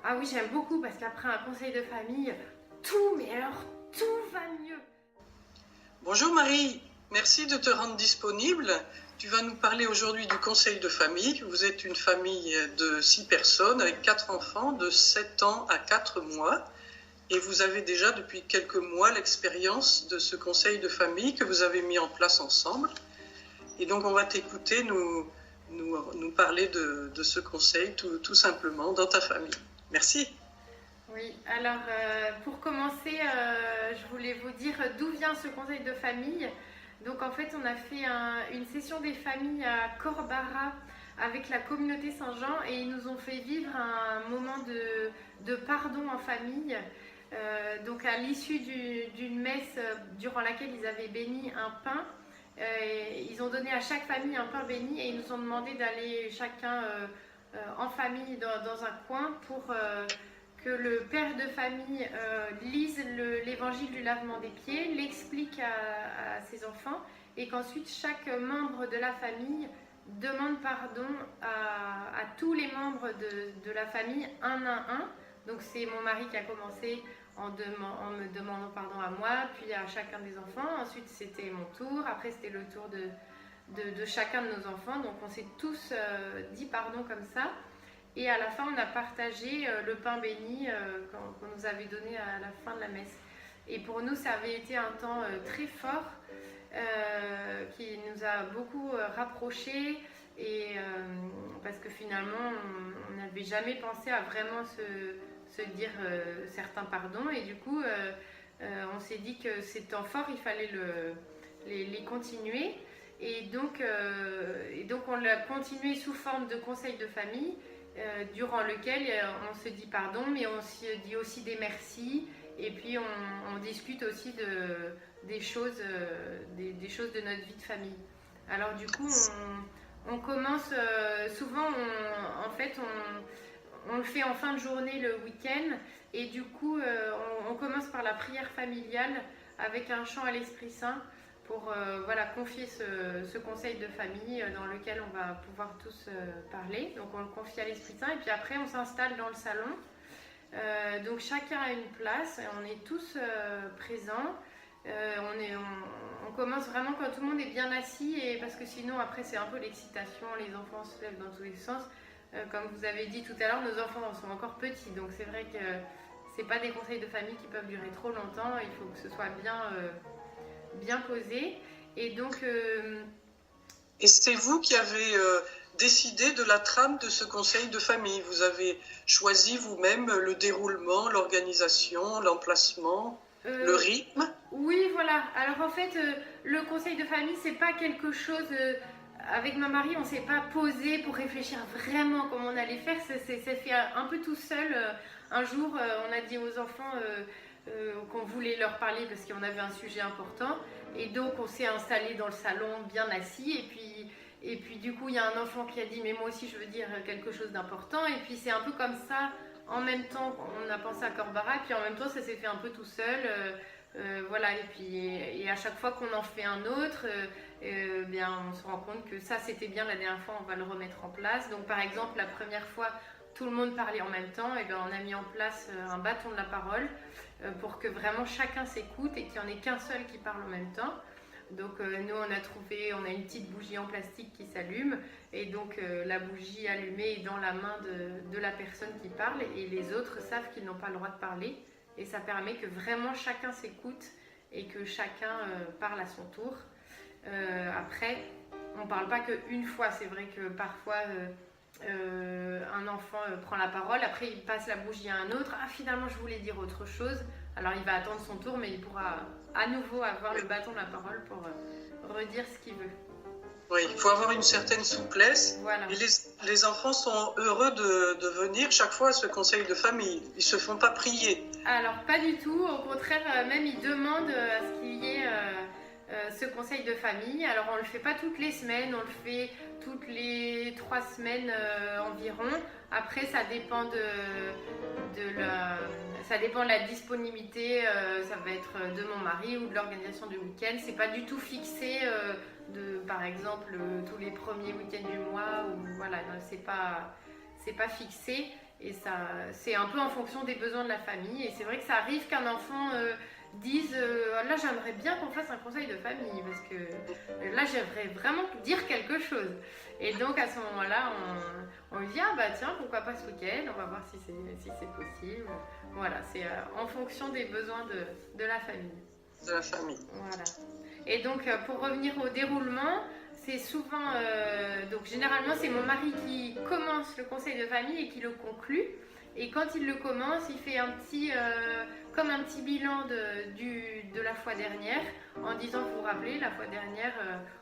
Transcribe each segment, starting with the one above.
Ah oui, j'aime beaucoup parce qu'après un conseil de famille, tout, mais alors tout va mieux. Bonjour Marie, merci de te rendre disponible. Tu vas nous parler aujourd'hui du conseil de famille. Vous êtes une famille de 6 personnes avec 4 enfants de 7 ans à 4 mois. Et vous avez déjà depuis quelques mois l'expérience de ce conseil de famille que vous avez mis en place ensemble. Et donc on va t'écouter nous parler de ce conseil tout simplement dans ta famille. Merci. Oui, alors pour commencer, je voulais vous dire d'où vient ce conseil de famille. Donc en fait, on a fait une session des familles à Corbara avec la communauté Saint-Jean et ils nous ont fait vivre un moment de pardon en famille. Donc à l'issue d'une messe durant laquelle ils avaient béni un pain, ils ont donné à chaque famille un pain béni et ils nous ont demandé d'aller chacun en famille dans un coin pour que le père de famille lise l'évangile du lavement des pieds, l'explique à ses enfants et qu'ensuite chaque membre de la famille demande pardon à tous les membres de la famille un à un. Donc c'est mon mari qui a commencé en me demandant pardon à moi, puis à chacun des enfants. Ensuite c'était mon tour, après c'était le tour de chacun de nos enfants. Donc on s'est tous dit pardon comme ça. Et à la fin, on a partagé le pain béni qu'on nous avait donné à la fin de la messe. Et pour nous, ça avait été un temps très fort qui nous a beaucoup rapprochés. Et parce que finalement, on n'avait jamais pensé à vraiment se dire certains pardons. Et du coup, on s'est dit que ces temps forts, il fallait les continuer. Et donc, on l'a continué sous forme de conseil de famille. Durant lequel on se dit pardon, mais on se dit aussi des merci, et puis on discute aussi des choses de notre vie de famille. Alors du coup, on commence souvent, en fait, on le fait en fin de journée le week-end, et du coup, on commence par la prière familiale avec un chant à l'Esprit Saint pour confier ce conseil de famille dans lequel on va pouvoir tous parler. Donc on le confie à l'Esprit Saint et puis après on s'installe dans le salon. Donc chacun a une place et on est tous présents. On commence vraiment quand tout le monde est bien assis et parce que sinon après c'est un peu l'excitation, les enfants se lèvent dans tous les sens. Comme vous avez dit tout à l'heure, nos enfants sont encore petits, donc c'est vrai que c'est pas des conseils de famille qui peuvent durer trop longtemps. Il faut que ce soit bien posé. Et donc et c'est vous qui avez décidé de la trame de ce conseil de famille. Vous avez choisi vous-même le déroulement, l'organisation, l'emplacement, le rythme. Oui, voilà. Alors en fait, le conseil de famille, c'est pas quelque chose. Avec ma mari, on s'est pas posé pour réfléchir vraiment comment on allait faire. C'est fait un peu tout seul. Un jour, on a dit aux enfants qu'on voulait leur parler parce qu'on avait un sujet important. Et donc, on s'est installé dans le salon, bien assis. Et puis du coup, il y a un enfant qui a dit « Mais moi aussi, je veux dire quelque chose d'important. » Et puis, c'est un peu comme ça. En même temps, on a pensé à Corbara. Et puis, en même temps, ça s'est fait un peu tout seul. Voilà. Et à chaque fois qu'on en fait un autre, bien, on se rend compte que ça, c'était bien la dernière fois. On va le remettre en place. Donc, par exemple, la première fois, tout le monde parlait en même temps, et bien on a mis en place un bâton de la parole pour que vraiment chacun s'écoute et qu'il n'y en ait qu'un seul qui parle en même temps. Donc nous on a une petite bougie en plastique qui s'allume et donc la bougie allumée est dans la main de la personne qui parle et les autres savent qu'ils n'ont pas le droit de parler et ça permet que vraiment chacun s'écoute et que chacun parle à son tour. Après, on ne parle pas qu'une fois, c'est vrai que parfois un enfant prend la parole, après il passe la bougie à un autre, ah finalement je voulais dire autre chose, alors il va attendre son tour mais il pourra à nouveau avoir le bâton de la parole pour redire ce qu'il veut. Oui, il faut avoir une certaine souplesse. Voilà. Et les enfants sont heureux de venir chaque fois à ce conseil de famille. Ils ne se font pas prier. Alors pas du tout, au contraire, même ils demandent à ce qu'il y ait ce conseil de famille. Alors on ne le fait pas toutes les semaines, on le fait toutes les 3 semaines environ. Après ça dépend ça dépend de la disponibilité, ça va être de mon mari ou de l'organisation du week-end. C'est pas du tout fixé par exemple tous les premiers week-ends du mois ou voilà, c'est pas fixé. Et ça, c'est un peu en fonction des besoins de la famille. Et c'est vrai que ça arrive qu'un enfant dise là, j'aimerais bien qu'on fasse un conseil de famille parce que là, j'aimerais vraiment dire quelque chose. Et donc, à ce moment-là, on lui dit ah bah tiens, pourquoi pas ce week-end, on va voir si c'est possible. Voilà, c'est en fonction des besoins de la famille. De la famille. Voilà. Et donc, pour revenir au déroulement, c'est souvent, donc généralement c'est mon mari qui commence le conseil de famille et qui le conclut. Et quand il le commence, il fait comme un petit bilan de la fois dernière, en disant, vous vous rappelez, la fois dernière,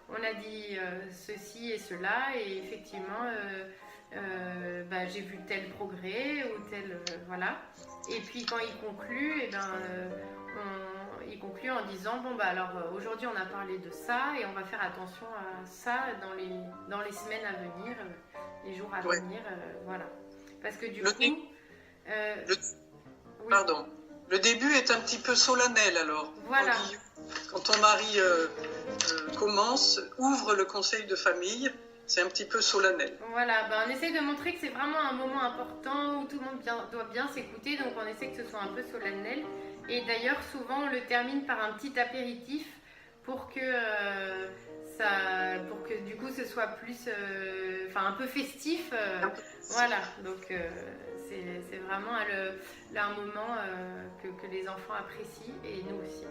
on a dit ceci et cela, et effectivement, j'ai vu tel progrès ou tel, voilà. Et puis quand il conclut, il conclut en disant bon bah alors aujourd'hui on a parlé de ça et on va faire attention à ça dans les semaines à venir, les jours à venir, voilà. Parce que du coup, oui. Pardon. Le début est un petit peu solennel alors. Voilà. Quand ton mari commence, ouvre le conseil de famille, c'est un petit peu solennel. Voilà, on essaye de montrer que c'est vraiment un moment important où tout le monde doit bien s'écouter, donc on essaie que ce soit un peu solennel. Et d'ailleurs, souvent, on le termine par un petit apéritif pour que du coup, ce soit plus, un peu festif. Voilà, donc c'est vraiment un moment que les enfants apprécient et nous aussi.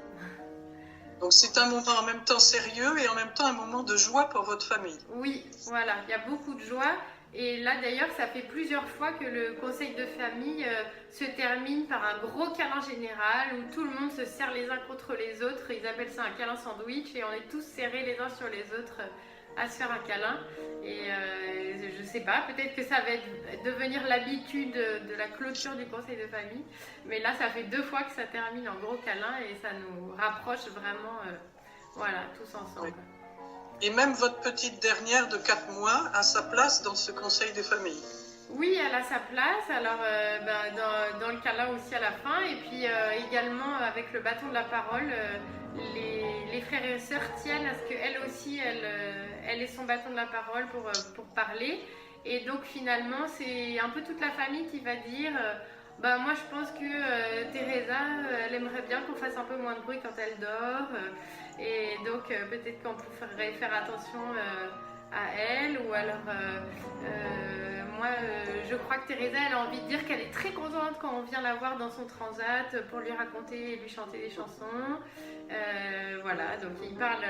Donc c'est un moment en même temps sérieux et en même temps un moment de joie pour votre famille. Oui, voilà, il y a beaucoup de joie. Et là d'ailleurs, ça fait plusieurs fois que le conseil de famille se termine par un gros câlin général où tout le monde se serre les uns contre les autres. Ils appellent ça un câlin sandwich et on est tous serrés les uns sur les autres à se faire un câlin. Et je sais pas, peut-être que ça va devenir l'habitude de la clôture du conseil de famille. Mais là, ça fait 2 fois que ça termine en gros câlin et ça nous rapproche vraiment, tous ensemble. Oui. Et même votre petite dernière de 4 mois a sa place dans ce conseil de famille. Oui, elle a sa place. Alors, dans le câlin aussi à la fin. Et puis également, avec le bâton de la parole, les frères et sœurs tiennent à ce qu'elle aussi, elle ait son bâton de la parole pour parler. Et donc, finalement, c'est un peu toute la famille qui va dire moi, je pense que Teresa, elle aimerait bien qu'on fasse un peu moins de bruit quand elle dort. Et donc, peut-être qu'on pourrait faire attention à elle. Ou alors, moi, je crois que Teresa, elle a envie de dire qu'elle est très contente quand on vient la voir dans son transat pour lui raconter et lui chanter des chansons. Voilà, donc il parle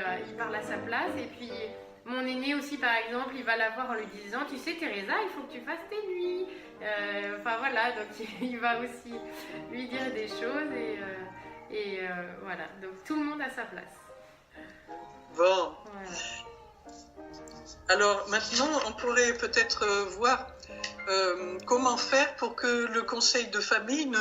à sa place. Et puis, mon aîné aussi, par exemple, il va la voir en lui disant « Tu sais, Teresa, il faut que tu fasses tes nuits. » voilà, donc il va aussi lui dire des choses. Et voilà, donc tout le monde a sa place. Bon. Voilà. Alors maintenant, on pourrait peut-être voir comment faire pour que le conseil de famille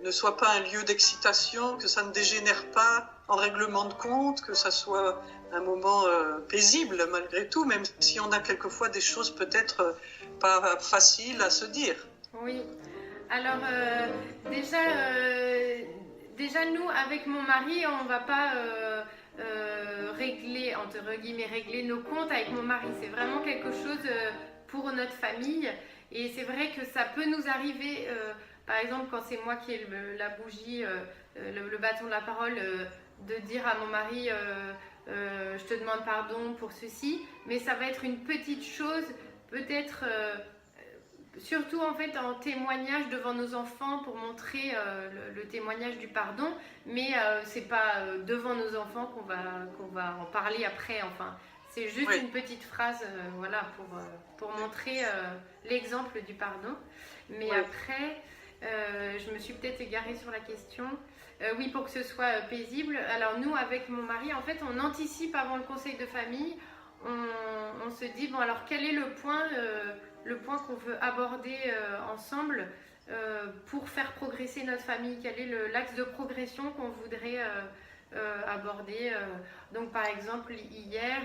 ne soit pas un lieu d'excitation, que ça ne dégénère pas en règlement de compte, que ça soit un moment paisible malgré tout, même si on a quelquefois des choses peut-être pas faciles à se dire. Oui, alors déjà nous, avec mon mari, on ne va pas régler, entre guillemets, régler nos comptes avec mon mari. C'est vraiment quelque chose pour notre famille. Et c'est vrai que ça peut nous arriver, par exemple, quand c'est moi qui ai la bougie, le bâton de la parole, de dire à mon mari, je te demande pardon pour ceci. Mais ça va être une petite chose, peut-être... surtout en fait en témoignage devant nos enfants pour montrer le témoignage du pardon, mais c'est pas devant nos enfants qu'on va en parler après. Enfin, c'est juste une petite phrase, voilà, pour montrer l'exemple du pardon. Mais après, je me suis peut-être égarée sur la question. Oui, pour que ce soit paisible. Alors nous, avec mon mari, en fait, on anticipe avant le conseil de famille. On se dit bon, alors quel est le point qu'on veut aborder ensemble pour faire progresser notre famille, quel est l'axe de progression qu'on voudrait aborder. Donc par exemple hier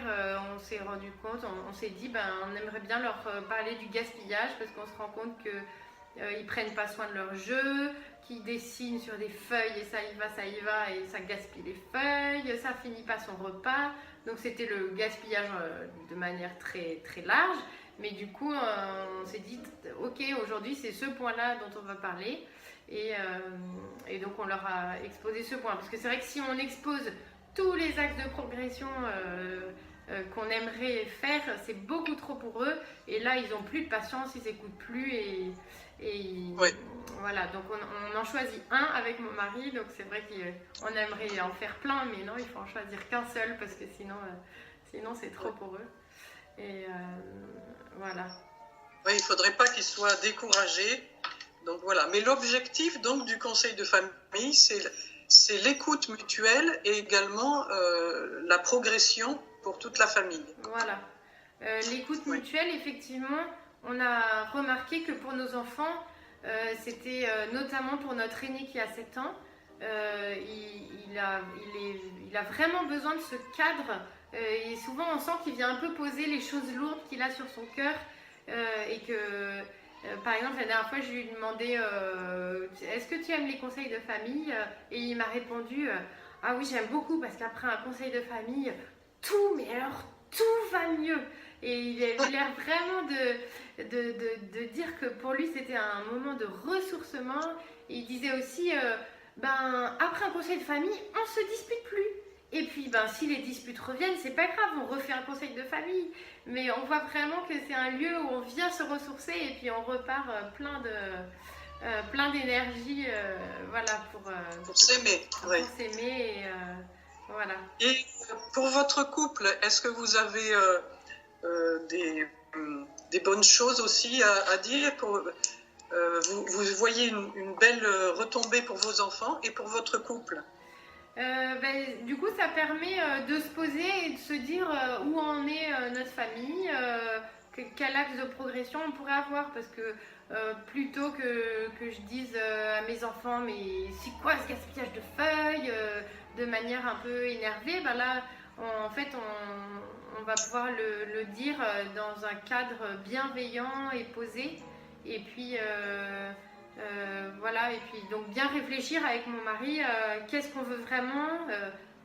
on s'est rendu compte, on s'est dit on aimerait bien leur parler du gaspillage parce qu'on se rend compte qu'ils prennent pas soin de leur jeu, qu'ils dessinent sur des feuilles et ça y va et ça gaspille les feuilles, ça finit pas son repas. Donc c'était le gaspillage de manière très très large. Mais du coup, on s'est dit, ok, aujourd'hui c'est ce point-là dont on va parler. Et donc on leur a exposé ce point. Parce que c'est vrai que si on expose tous les axes de progression qu'on aimerait faire, c'est beaucoup trop pour eux. Et là, ils n'ont plus de patience, ils n'écoutent plus. Oui. Voilà, donc on en choisit un avec mon mari. Donc c'est vrai qu'on aimerait en faire plein, mais non, il faut en choisir qu'un seul parce que sinon c'est trop pour eux. Et voilà. Oui, il ne faudrait pas qu'ils soient découragés. Donc voilà. Mais l'objectif donc du conseil de famille, c'est l'écoute mutuelle et également la progression pour toute la famille. Voilà. L'écoute mutuelle, effectivement, on a remarqué que pour nos enfants, c'était notamment pour notre aîné qui a 7 ans, il a vraiment besoin de ce cadre. Et souvent, on sent qu'il vient un peu poser les choses lourdes qu'il a sur son cœur. Et que, par exemple, la dernière fois, je lui ai demandé est-ce que tu aimes les conseils de famille? Et il m'a répondu ah oui, j'aime beaucoup parce qu'après un conseil de famille, mais alors tout va mieux. Et il avait l'air vraiment de dire que pour lui c'était un moment de ressourcement. Et il disait aussi après un conseil de famille, on se dispute plus. Et puis si les disputes reviennent, c'est pas grave, on refait un conseil de famille. Mais on voit vraiment que c'est un lieu où on vient se ressourcer et puis on repart plein d'énergie voilà, pour s'aimer. Pour s'aimer. Voilà. Et pour votre couple, est-ce que vous avez des bonnes choses aussi à dire vous voyez une belle retombée pour vos enfants et pour votre couple? Du coup, ça permet de se poser et de se dire où en est notre famille, quel axe de progression on pourrait avoir. Parce que plutôt que je dise à mes enfants, mais c'est quoi ce gaspillage de feuilles, de manière un peu énervée, là, en fait, on va pouvoir le dire dans un cadre bienveillant et posé. Et puis, voilà, et puis donc bien réfléchir avec mon mari, qu'est-ce qu'on veut vraiment.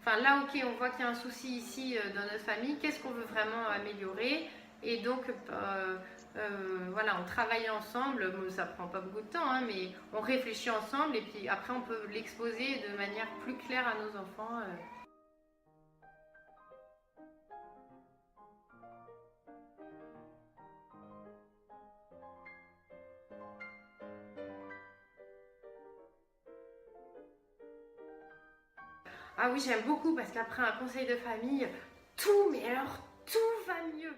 Là, ok, on voit qu'il y a un souci ici dans notre famille, qu'est-ce qu'on veut vraiment améliorer. Et donc, voilà, on travaille ensemble, ça prend pas beaucoup de temps, hein, mais on réfléchit ensemble et puis après on peut l'exposer de manière plus claire à nos enfants. Ah oui, j'aime beaucoup parce qu'après un conseil de famille, mais alors tout va mieux.